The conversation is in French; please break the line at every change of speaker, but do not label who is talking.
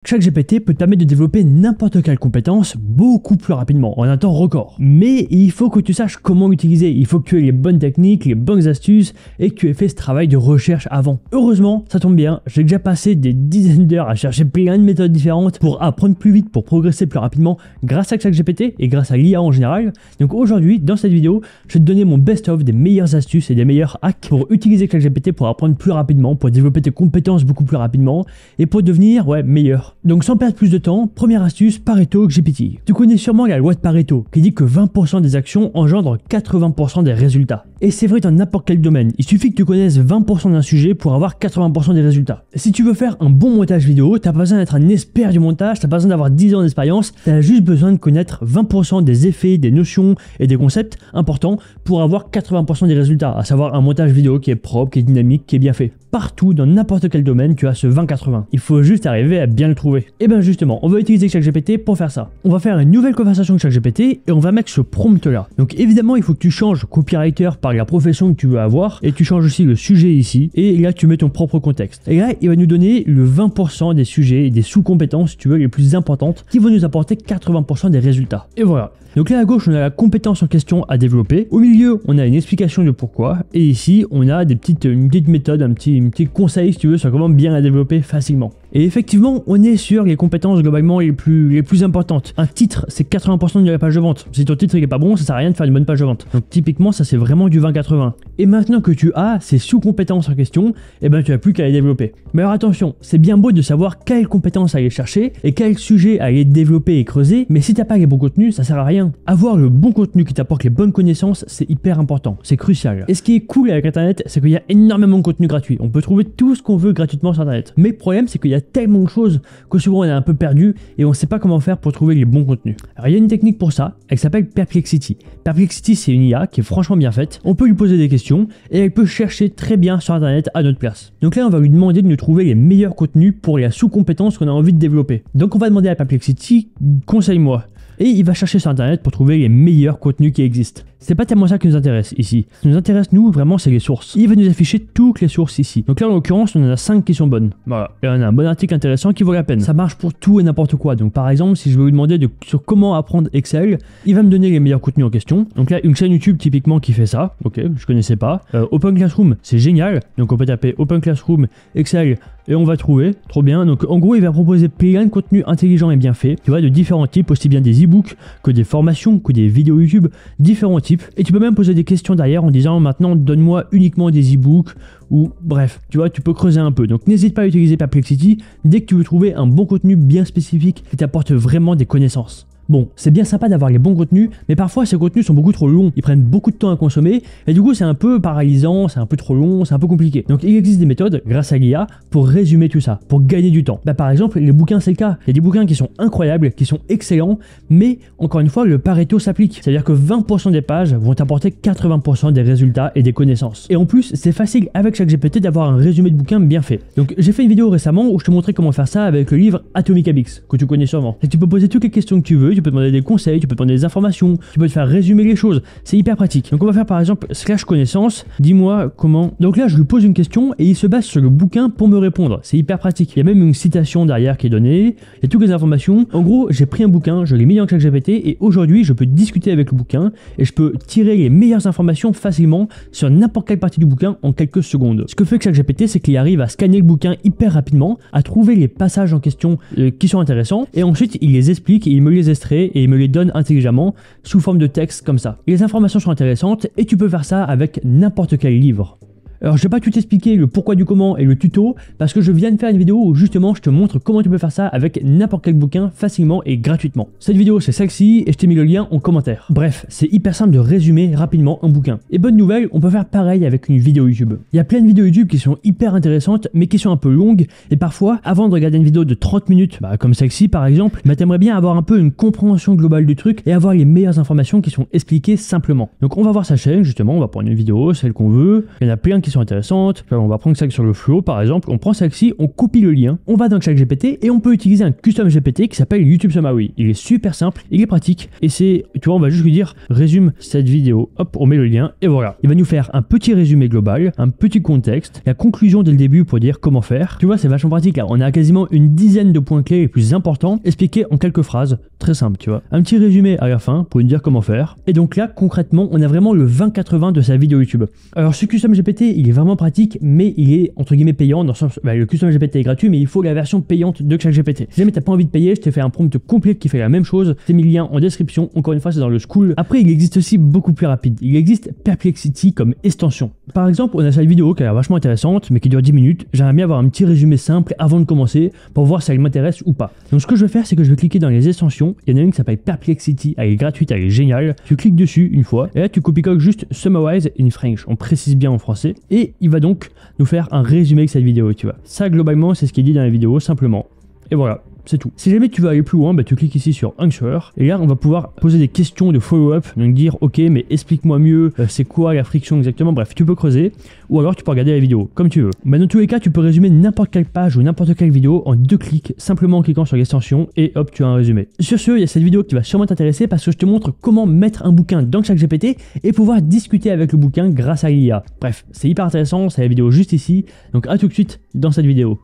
ChatGPT peut te permettre de développer n'importe quelle compétence beaucoup plus rapidement, en un temps record. Mais il faut que tu saches comment l'utiliser, il faut que tu aies les bonnes techniques, les bonnes astuces et que tu aies fait ce travail de recherche avant. Heureusement, ça tombe bien, j'ai déjà passé des dizaines d'heures à chercher plein de méthodes différentes pour apprendre plus vite, pour progresser plus rapidement grâce à ChatGPT et grâce à l'IA en général. Donc aujourd'hui, dans cette vidéo, je vais te donner mon best-of des meilleures astuces et des meilleurs hacks pour utiliser ChatGPT pour apprendre plus rapidement, pour développer tes compétences beaucoup plus rapidement et pour devenir meilleur. Donc sans perdre plus de temps, première astuce, Pareto GPT. Tu connais sûrement la loi de Pareto qui dit que 20% des actions engendrent 80% des résultats. Et c'est vrai dans n'importe quel domaine, il suffit que tu connaisses 20% d'un sujet pour avoir 80% des résultats. Si tu veux faire un bon montage vidéo, t'as pas besoin d'être un expert du montage, t'as pas besoin d'avoir 10 ans d'expérience, t'as juste besoin de connaître 20% des effets, des notions et des concepts importants pour avoir 80% des résultats, à savoir un montage vidéo qui est propre, qui est dynamique, qui est bien fait. Partout, dans n'importe quel domaine, tu as ce 20-80. Il faut juste arriver à bien le trouver. Et bien justement, on va utiliser ChatGPT pour faire ça. On va faire une nouvelle conversation avec ChatGPT et on va mettre ce prompt là. Donc évidemment, il faut que tu changes copywriter par la profession que tu veux avoir et tu changes aussi le sujet ici et là tu mets ton propre contexte. Et là, il va nous donner le 20% des sujets et des sous-compétences, si tu veux, les plus importantes qui vont nous apporter 80% des résultats. Et voilà. Donc là à gauche, on a la compétence en question à développer. Au milieu, on a une explication de pourquoi. Et ici, on a une petite méthode, un petit conseil, si tu veux, sur comment bien la développer facilement. Et effectivement, on est sur les compétences globalement les plus importantes. Un titre, c'est 80% de la page de vente. Si ton titre il est pas bon, ça sert à rien de faire une bonne page de vente. Donc typiquement, ça c'est vraiment du 20-80. Et maintenant que tu as ces sous-compétences en question, tu n'as plus qu'à les développer. Mais alors attention, c'est bien beau de savoir quelles compétences aller chercher et quel sujet aller développer et creuser, mais si t'as pas les bons contenus, ça sert à rien. Avoir le bon contenu qui t'apporte les bonnes connaissances, c'est hyper important, c'est crucial. Et ce qui est cool avec Internet, c'est qu'il y a énormément de contenu gratuit. On peut trouver tout ce qu'on veut gratuitement sur Internet. Mais le problème, c'est qu'il y a tellement de choses que souvent on est un peu perdu et on sait pas comment faire pour trouver les bons contenus. Alors il y a une technique pour ça, elle s'appelle Perplexity. Perplexity, c'est une IA qui est franchement bien faite. On peut lui poser des questions et elle peut chercher très bien sur Internet à notre place. Donc là, on va lui demander de nous trouver les meilleurs contenus pour la sous-compétence qu'on a envie de développer. Donc on va demander à Perplexity, conseille-moi. Et il va chercher sur Internet pour trouver les meilleurs contenus qui existent. C'est pas tellement ça qui nous intéresse ici. Ce qui nous intéresse, nous, vraiment, c'est les sources. Il va nous afficher toutes les sources ici. Donc là, en l'occurrence, on en a 5 qui sont bonnes. Voilà. Et on a un bon article intéressant qui vaut la peine. Ça marche pour tout et n'importe quoi. Donc par exemple, si je veux lui demander sur comment apprendre Excel, il va me donner les meilleurs contenus en question. Donc là, une chaîne YouTube typiquement qui fait ça. Ok, je connaissais pas. Open Classroom, c'est génial. Donc on peut taper Open Classroom, Excel, et on va trouver. Trop bien. Donc en gros, il va proposer plein de contenus intelligents et bien faits. Tu vois, de différents types, aussi bien des e-books que des formations, que des vidéos YouTube, différents types. Et tu peux même poser des questions derrière en disant maintenant donne-moi uniquement des e-books ou bref, tu vois, tu peux creuser un peu. Donc n'hésite pas à utiliser Perplexity dès que tu veux trouver un bon contenu bien spécifique qui t'apporte vraiment des connaissances. Bon, c'est bien sympa d'avoir les bons contenus, mais parfois ces contenus sont beaucoup trop longs, ils prennent beaucoup de temps à consommer, et du coup c'est un peu paralysant, c'est un peu trop long, c'est un peu compliqué. Donc il existe des méthodes, grâce à l'IA, pour résumer tout ça, pour gagner du temps. Par exemple, les bouquins c'est le cas, il y a des bouquins qui sont incroyables, qui sont excellents, mais encore une fois, le Pareto s'applique. C'est-à-dire que 20% des pages vont t'apporter 80% des résultats et des connaissances. Et en plus, c'est facile avec ChatGPT d'avoir un résumé de bouquin bien fait. Donc j'ai fait une vidéo récemment où je te montrais comment faire ça avec le livre Atomic Habits, que tu connais sûrement. Et tu peux poser toutes les questions que tu veux, tu peux demander des conseils, tu peux demander des informations, tu peux te faire résumer les choses, c'est hyper pratique. Donc on va faire par exemple /connaissance, dis-moi comment. Donc là je lui pose une question et il se base sur le bouquin pour me répondre, c'est hyper pratique. Il y a même une citation derrière qui est donnée, il y a toutes les informations. En gros, j'ai pris un bouquin, je l'ai mis dans ChatGPT et aujourd'hui je peux discuter avec le bouquin et je peux tirer les meilleures informations facilement sur n'importe quelle partie du bouquin en quelques secondes. Ce que fait ChatGPT, c'est qu'il arrive à scanner le bouquin hyper rapidement, à trouver les passages en question qui sont intéressants et ensuite il les explique et il me les extrait et il me les donne intelligemment sous forme de texte comme ça. Et les informations sont intéressantes et tu peux faire ça avec n'importe quel livre. Alors je vais pas tout t'expliquer le pourquoi du comment et le tuto parce que je viens de faire une vidéo où justement je te montre comment tu peux faire ça avec n'importe quel bouquin facilement et gratuitement. Cette vidéo c'est celle-ci et je t'ai mis le lien en commentaire. Bref, c'est hyper simple de résumer rapidement un bouquin. Et bonne nouvelle, on peut faire pareil avec une vidéo YouTube. Il y a plein de vidéos YouTube qui sont hyper intéressantes mais qui sont un peu longues et parfois avant de regarder une vidéo de 30 minutes, comme celle-ci par exemple, t'aimerais bien avoir un peu une compréhension globale du truc et avoir les meilleures informations qui sont expliquées simplement. Donc on va voir sa chaîne justement, on va prendre une vidéo, celle qu'on veut. Il y en a plein qui qui sont intéressantes. On va prendre celle sur le flow par exemple, on prend celle-ci, on copie le lien, on va dans ChatGPT et on peut utiliser un custom GPT qui s'appelle YouTube Summary. Il est super simple, il est pratique et c'est, tu vois, on va juste lui dire résume cette vidéo, hop, on met le lien et voilà. Il va nous faire un petit résumé global, un petit contexte, la conclusion dès le début pour dire comment faire. Tu vois, c'est vachement pratique là. On a quasiment une dizaine de points clés les plus importants expliqués en quelques phrases, très simple, tu vois. Un petit résumé à la fin pour nous dire comment faire. Et donc là, concrètement, on a vraiment le 20-80 de sa vidéo YouTube. Alors ce custom GPT, il est vraiment pratique, mais il est entre guillemets payant dans le sens, le custom GPT est gratuit, mais il faut la version payante de ChatGPT. Si jamais t'as pas envie de payer, je t'ai fait un prompt complet qui fait la même chose. T'ai mis le lien en description. Encore une fois, c'est dans le school. Après, il existe aussi beaucoup plus rapide. Il existe Perplexity comme extension. Par exemple, on a cette vidéo qui a l'air vachement intéressante, mais qui dure 10 minutes. J'aimerais bien avoir un petit résumé simple avant de commencer pour voir si elle m'intéresse ou pas. Donc ce que je vais faire, c'est que je vais cliquer dans les extensions. Il y en a une qui s'appelle Perplexity. Elle est gratuite, elle est géniale. Tu cliques dessus une fois et là tu copie-colles juste Summarize in French. On précise bien en français et il va donc nous faire un résumé de cette vidéo, tu vois. Ça globalement, c'est ce qui est dit dans la vidéo simplement. Et voilà. C'est tout. Si jamais tu veux aller plus loin, tu cliques ici sur Answer et là on va pouvoir poser des questions de follow-up, donc dire ok mais explique-moi mieux c'est quoi la friction exactement, bref tu peux creuser ou alors tu peux regarder la vidéo comme tu veux. Dans tous les cas tu peux résumer n'importe quelle page ou n'importe quelle vidéo en 2 clics simplement en cliquant sur l'extension et hop tu as un résumé. Sur ce il y a cette vidéo qui va sûrement t'intéresser parce que je te montre comment mettre un bouquin dans ChatGPT et pouvoir discuter avec le bouquin grâce à l'IA. Bref c'est hyper intéressant, c'est la vidéo juste ici, donc à tout de suite dans cette vidéo.